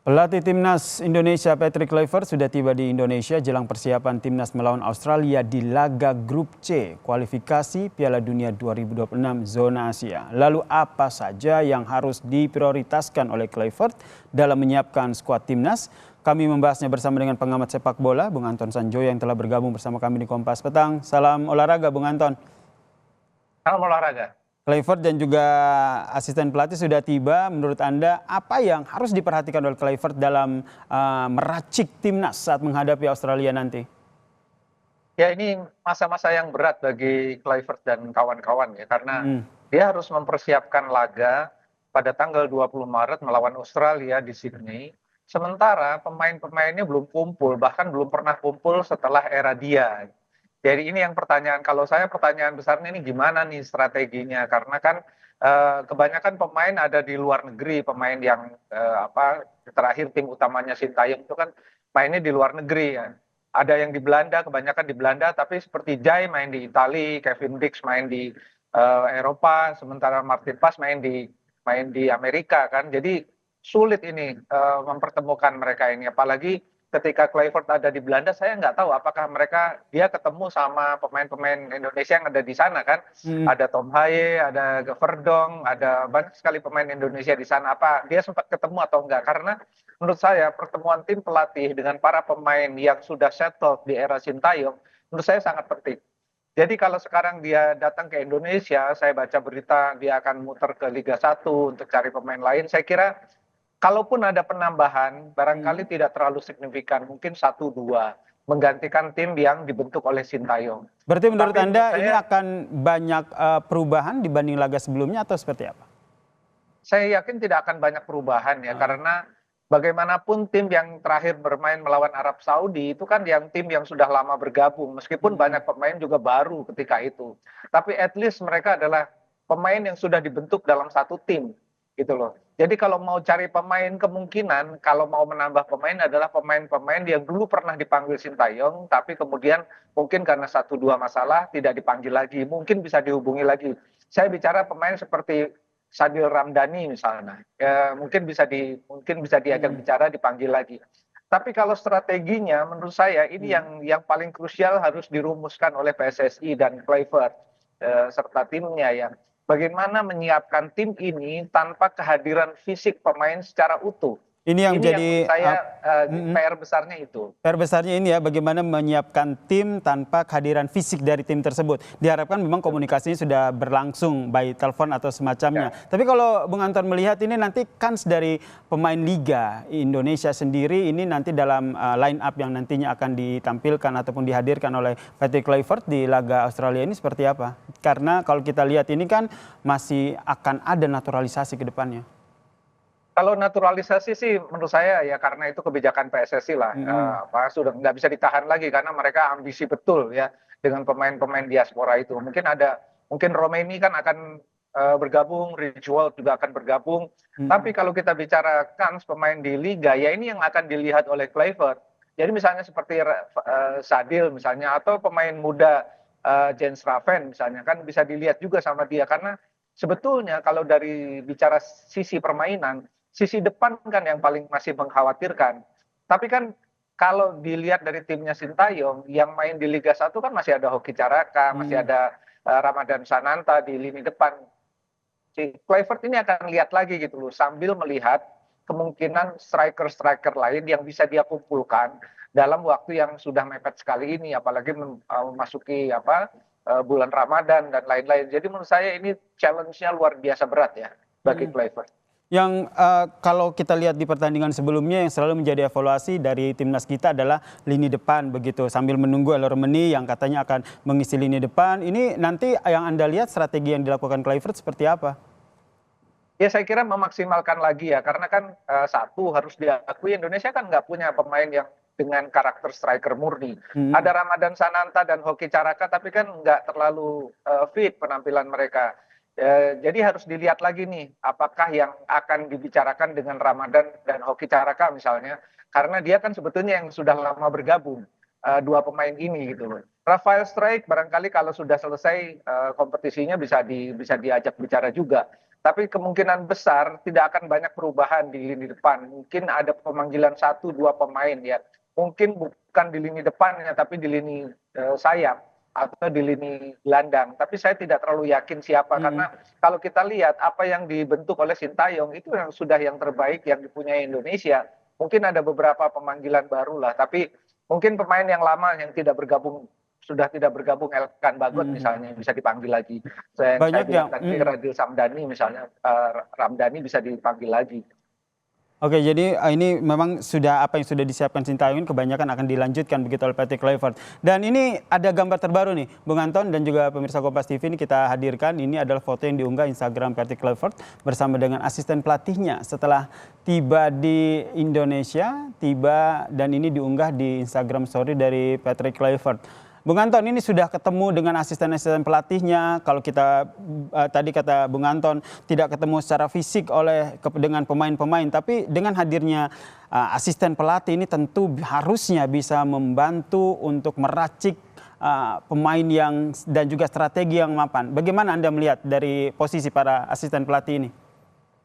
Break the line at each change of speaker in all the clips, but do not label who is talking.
Pelatih Timnas Indonesia Patrick Kluivert sudah tiba di Indonesia jelang persiapan Timnas melawan Australia di laga Grup C kualifikasi Piala Dunia 2026 zona Asia. Lalu apa saja yang harus diprioritaskan oleh Kluivert dalam menyiapkan skuad Timnas? Kami membahasnya bersama dengan pengamat sepak bola Bung Anton Sanjoyo yang telah bergabung bersama kami di Kompas Petang. Salam olahraga Bung Anton.
Salam olahraga.
Kluivert dan juga asisten pelatih sudah tiba. Menurut Anda, apa yang harus diperhatikan oleh Kluivert dalam meracik timnas saat menghadapi Australia nanti?
Ya, ini masa-masa yang berat bagi Kluivert dan kawan-kawan ya, karena dia harus mempersiapkan laga pada tanggal 20 Maret melawan Australia di Sydney. Sementara pemain-pemainnya belum kumpul, bahkan belum pernah kumpul setelah era dia. Jadi ini yang pertanyaan besarnya ini gimana nih strateginya? Karena kan kebanyakan pemain ada di luar negeri, pemain yang terakhir tim utamanya Sintayong itu kan mainnya di luar negeri ya. Ada yang di Belanda, kebanyakan di Belanda, tapi seperti Jai main di Italia, Kevin Dix main di Eropa, sementara Martin Pas main di Amerika kan. Jadi sulit ini mempertemukan mereka ini, apalagi ketika Kluivert ada di Belanda, saya nggak tahu apakah dia ketemu sama pemain-pemain Indonesia yang ada di sana kan. Ada Tom Haye, ada Geverdong, ada banyak sekali pemain Indonesia di sana. Apa dia sempat ketemu atau enggak? Karena menurut saya pertemuan tim pelatih dengan para pemain yang sudah settle di era Sintayong, menurut saya sangat penting. Jadi kalau sekarang dia datang ke Indonesia, saya baca berita dia akan muter ke Liga 1 untuk cari pemain lain, saya kira kalaupun ada penambahan, barangkali tidak terlalu signifikan, mungkin 1-2 menggantikan tim yang dibentuk oleh Sintayong.
Berarti menurut
Tapi
Anda ini akan banyak perubahan dibanding laga sebelumnya atau seperti apa?
saya yakin tidak akan banyak perubahan ya, karena bagaimanapun tim yang terakhir bermain melawan Arab Saudi itu kan tim yang sudah lama bergabung, meskipun banyak pemain juga baru ketika itu. Tapi at least mereka adalah pemain yang sudah dibentuk dalam satu tim gitu loh. Jadi kalau mau cari pemain, kemungkinan kalau mau menambah pemain adalah pemain-pemain yang dulu pernah dipanggil Sintayong, tapi kemudian mungkin karena 1-2 masalah tidak dipanggil lagi, mungkin bisa dihubungi lagi. Saya bicara pemain seperti Sadil Ramdhani misalnya, mungkin bisa diajak bicara, dipanggil lagi. Tapi kalau strateginya, menurut saya ini yang paling krusial harus dirumuskan oleh PSSI dan Kluivert serta timnya ya. Bagaimana menyiapkan tim ini tanpa kehadiran fisik pemain secara utuh.
Ini yang
Ini yang
jadi
menurut saya PR besarnya itu.
PR besarnya ini ya, bagaimana menyiapkan tim tanpa kehadiran fisik dari tim tersebut. Diharapkan memang komunikasinya sudah berlangsung by telepon atau semacamnya.
Ya.
Tapi kalau Bung Anton melihat ini nanti kans dari pemain Liga Indonesia sendiri ini nanti dalam line up yang nantinya akan ditampilkan ataupun dihadirkan oleh Patrick Kluivert di laga Australia ini seperti apa? Karena kalau kita lihat ini kan masih akan ada naturalisasi ke depannya.
Kalau naturalisasi sih menurut saya ya karena itu kebijakan PSSI lah, sudah nggak bisa ditahan lagi karena mereka ambisi betul ya dengan pemain-pemain diaspora itu. Mungkin Romeni kan akan bergabung, Ritual juga akan bergabung. Tapi kalau kita bicara kans pemain di liga, ya ini yang akan dilihat oleh Kluivert. Jadi misalnya seperti Sadil misalnya atau pemain muda Jens Raven misalnya kan bisa dilihat juga sama dia karena sebetulnya kalau dari bicara sisi permainan, sisi depan kan yang paling masih mengkhawatirkan. Tapi kan kalau dilihat dari timnya Sintayong, yang main di Liga 1 kan masih ada Hoki Caraka, masih ada Ramadan Sananta di lini depan. Si Kluivert ini akan lihat lagi gitu loh, sambil melihat kemungkinan striker-striker lain yang bisa dia kumpulkan dalam waktu yang sudah mepet sekali ini, apalagi memasuki bulan Ramadan dan lain-lain. Jadi menurut saya ini challenge-nya luar biasa berat ya bagi Kluivert.
Yang kalau kita lihat di pertandingan sebelumnya yang selalu menjadi evaluasi dari timnas kita adalah lini depan begitu. Sambil menunggu Romeni yang katanya akan mengisi lini depan. Ini nanti yang Anda lihat strategi yang dilakukan Kluivert seperti apa?
Ya saya kira memaksimalkan lagi ya. Karena kan satu harus diakui Indonesia kan nggak punya pemain yang dengan karakter striker murni. Ada Ramadan Sananta dan Hoki Caraka tapi kan nggak terlalu fit penampilan mereka. Jadi harus dilihat lagi nih, apakah yang akan dibicarakan dengan Ramadan dan Hoki Caraka misalnya, karena dia kan sebetulnya yang sudah lama bergabung, dua pemain ini gitu loh. Rafael Strijk barangkali kalau sudah selesai kompetisinya bisa diajak bicara juga. Tapi kemungkinan besar tidak akan banyak perubahan di lini depan. Mungkin ada pemanggilan 1-2 pemain ya. Mungkin bukan di lini depannya, tapi di lini sayap atau di lini gelandang. Tapi saya tidak terlalu yakin siapa, karena kalau kita lihat apa yang dibentuk oleh Sintayong itu yang terbaik yang dipunyai Indonesia. Mungkin ada beberapa pemanggilan baru lah, tapi mungkin pemain yang lama yang sudah tidak bergabung, Elkan Bagot misalnya bisa dipanggil lagi. Saya
Banyak
bilang
yang
tadi Radil Samdani misalnya, Ramdhani bisa dipanggil lagi.
Oke, jadi ini memang sudah apa yang sudah disiapkan Sintayong kebanyakan akan dilanjutkan begitu oleh Patrick Kluivert. Dan ini ada gambar terbaru nih, Bung Anton dan juga pemirsa Kompas TV, ini kita hadirkan. Ini adalah foto yang diunggah Instagram Patrick Kluivert bersama dengan asisten pelatihnya setelah tiba di Indonesia, dan ini diunggah di Instagram story dari Patrick Kluivert. Bung Anton, ini sudah ketemu dengan asisten-asisten pelatihnya. Kalau kita tadi kata Bung Anton tidak ketemu secara fisik dengan pemain-pemain, tapi dengan hadirnya asisten pelatih ini tentu harusnya bisa membantu untuk meracik pemain dan juga strategi yang mapan. Bagaimana Anda melihat dari posisi para asisten pelatih ini?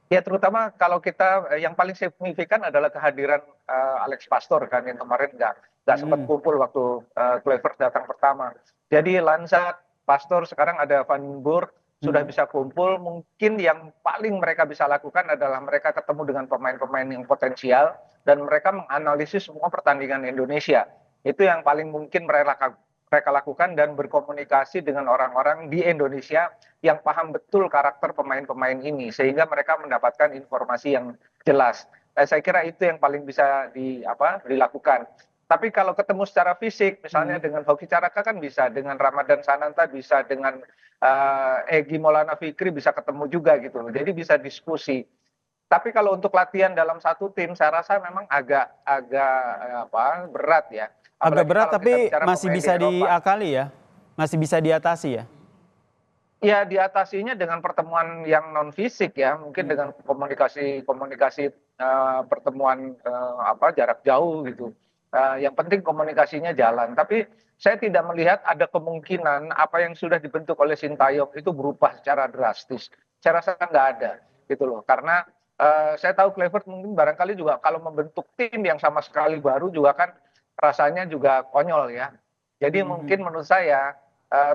Ya, terutama kalau kita yang paling signifikan adalah kehadiran Alex Pastor kan, yang kemarin nggak sempat kumpul waktu Kluivert datang pertama. Jadi Lansat, Pastor, sekarang ada Van Boer sudah bisa kumpul. Mungkin yang paling mereka bisa lakukan adalah mereka ketemu dengan pemain-pemain yang potensial dan mereka menganalisis semua pertandingan Indonesia. Itu yang paling mungkin mereka lakukan, dan berkomunikasi dengan orang-orang di Indonesia yang paham betul karakter pemain-pemain ini sehingga mereka mendapatkan informasi yang jelas. Saya kira itu yang paling bisa dilakukan. Tapi kalau ketemu secara fisik, misalnya dengan Hoki Caraka kan bisa, dengan Ramadan Sananta bisa, dengan Egy Maulana Fikri bisa ketemu juga gitu loh. Jadi bisa diskusi. Tapi kalau untuk latihan dalam satu tim, saya rasa memang agak berat ya.
Agak berat, tapi masih bisa diakali ya, masih bisa diatasi ya.
Ya, diatasinya dengan pertemuan yang non fisik ya, mungkin dengan komunikasi pertemuan jarak jauh gitu. Yang penting komunikasinya jalan. Tapi saya tidak melihat ada kemungkinan apa yang sudah dibentuk oleh Sintayong itu berubah secara drastis. Saya rasa nggak ada gitu loh. Karena saya tahu Kluivert mungkin barangkali juga kalau membentuk tim yang sama sekali baru juga kan rasanya juga konyol ya. Jadi mungkin menurut saya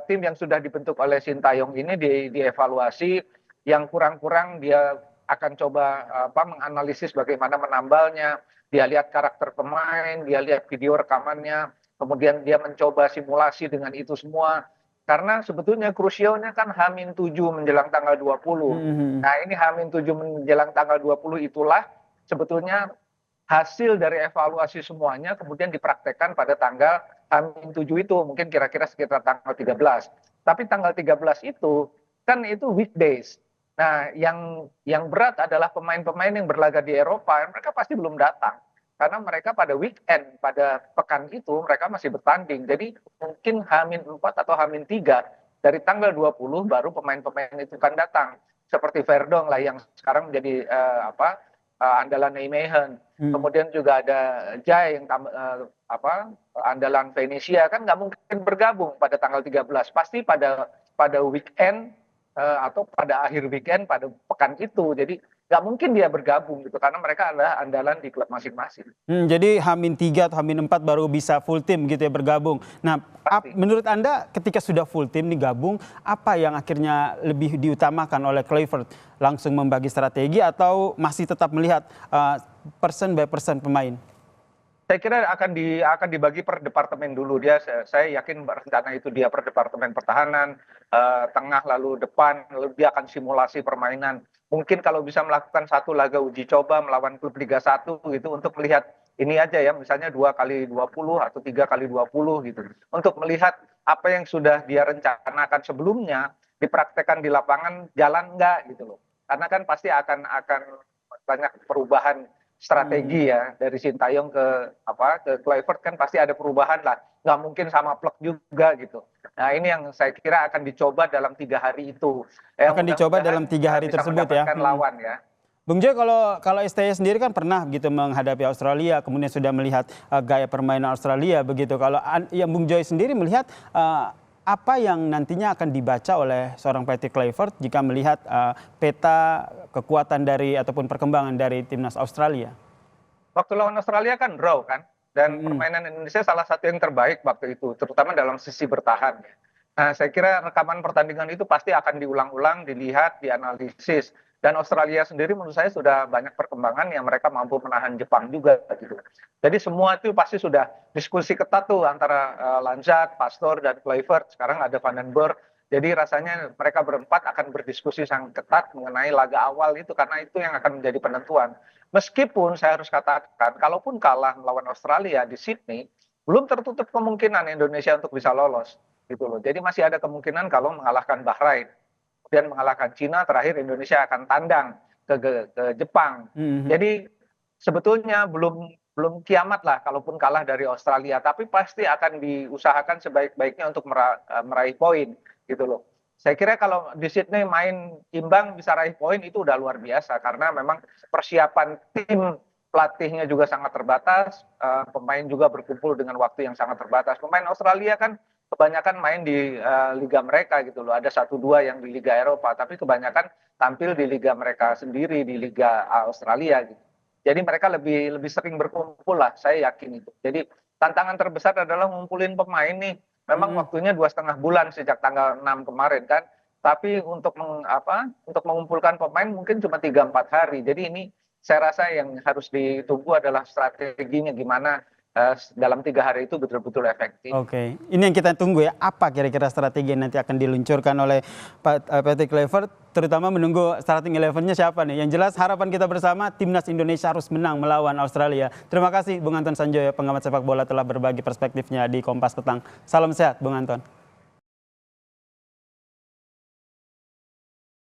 tim yang sudah dibentuk oleh Sintayong ini dievaluasi, yang kurang-kurang dia akan coba menganalisis bagaimana menambalnya, dia lihat karakter pemain, dia lihat video rekamannya, kemudian dia mencoba simulasi dengan itu semua. Karena sebetulnya krusialnya kan H-7 menjelang tanggal 20. Nah, ini H-7 menjelang tanggal 20 itulah sebetulnya hasil dari evaluasi semuanya kemudian dipraktekkan pada tanggal H-7 itu, mungkin kira-kira sekitar tanggal 13. Tapi tanggal 13 itu kan itu weekdays. Nah, yang berat adalah pemain-pemain yang berlaga di Eropa, mereka pasti belum datang. Karena mereka pada weekend, pada pekan itu mereka masih bertanding. Jadi mungkin H-4 atau H-3 dari tanggal 20 baru pemain-pemain itu kan datang. Seperti Verdong lah yang sekarang menjadi andalan Nijmegen. Kemudian juga ada Jai yang andalan Venesia, kan nggak mungkin bergabung pada tanggal 13. Pasti pada weekend atau pada akhir weekend pada pekan itu. Jadi nggak mungkin dia bergabung gitu, karena mereka adalah andalan di klub masing-masing.
Jadi H-3 atau H-4 baru bisa full tim gitu ya bergabung. Nah, menurut Anda ketika sudah full tim nih gabung, apa yang akhirnya lebih diutamakan oleh Kluivert? Langsung membagi strategi atau masih tetap melihat person by person pemain?
Saya kira akan dibagi per departemen dulu. Saya yakin rencana itu dia per departemen pertahanan, tengah lalu depan, lalu dia akan simulasi permainan. Mungkin kalau bisa melakukan satu laga uji coba melawan klub Liga 1 gitu untuk melihat ini aja ya, misalnya 2x20 atau 3x20 gitu. Untuk melihat apa yang sudah dia rencanakan sebelumnya dipraktekkan di lapangan jalan enggak gitu loh. Karena kan pasti akan banyak perubahan strategi ya dari Sintayong ke Kluivert, kan pasti ada perubahan lah, nggak mungkin sama plek juga gitu. Nah, ini yang saya kira akan dicoba dalam 3 hari itu.
Akan dicoba dalam 3 hari tersebut ya.
Lawan ya.
Bung Joy, kalau STY sendiri kan pernah gitu menghadapi Australia, kemudian sudah melihat gaya permainan Australia begitu. Kalau yang Bung Joy sendiri melihat apa yang nantinya akan dibaca oleh seorang Patrick Kluivert jika melihat peta kekuatan dari ataupun perkembangan dari timnas Australia?
Waktu lawan Australia kan draw kan, dan permainan Indonesia salah satu yang terbaik waktu itu, terutama dalam sisi bertahan. Nah, saya kira rekaman pertandingan itu pasti akan diulang-ulang, dilihat, dianalisis. Dan Australia sendiri menurut saya sudah banyak perkembangan yang mereka mampu menahan Jepang juga gitu. Jadi semua itu pasti sudah diskusi ketat tuh antara Lanzat, Pastor, dan Kluivert. Sekarang ada Van den Boer. Jadi rasanya mereka berempat akan berdiskusi sangat ketat mengenai laga awal itu, karena itu yang akan menjadi penentuan. Meskipun saya harus katakan, kalaupun kalah melawan Australia di Sydney, belum tertutup kemungkinan Indonesia untuk bisa lolos gitu loh. Jadi masih ada kemungkinan kalau mengalahkan Bahrain, kemudian mengalahkan Cina, terakhir Indonesia akan tandang ke Jepang. Jadi sebetulnya belum kiamat lah kalaupun kalah dari Australia, tapi pasti akan diusahakan sebaik-baiknya untuk meraih poin gitu loh. Saya kira kalau di Sydney main imbang bisa raih poin itu udah luar biasa, karena memang persiapan tim pelatihnya juga sangat terbatas, pemain juga berkumpul dengan waktu yang sangat terbatas. Pemain Australia kan kebanyakan main di liga mereka gitu loh. Ada 1-2 yang di Liga Eropa, tapi kebanyakan tampil di liga mereka sendiri, di Liga Australia gitu. Jadi mereka lebih sering berkumpul lah, saya yakin itu. Jadi tantangan terbesar adalah ngumpulin pemain nih. Memang waktunya 2,5 bulan sejak tanggal 6 kemarin kan. Tapi untuk mengumpulkan pemain mungkin cuma 3-4 hari. Jadi ini saya rasa yang harus ditunggu adalah strateginya gimana dalam 3 hari itu betul-betul efektif.
Oke, ini yang kita tunggu ya. Apa kira-kira strategi yang nanti akan diluncurkan oleh Patrick Kluivert, terutama menunggu starting 11-nya siapa nih. Yang jelas harapan kita bersama timnas Indonesia harus menang melawan Australia. Terima kasih Bung Anton Sanjoyo, pengamat sepak bola, telah berbagi perspektifnya di Kompas Petang. Salam sehat Bung Anton.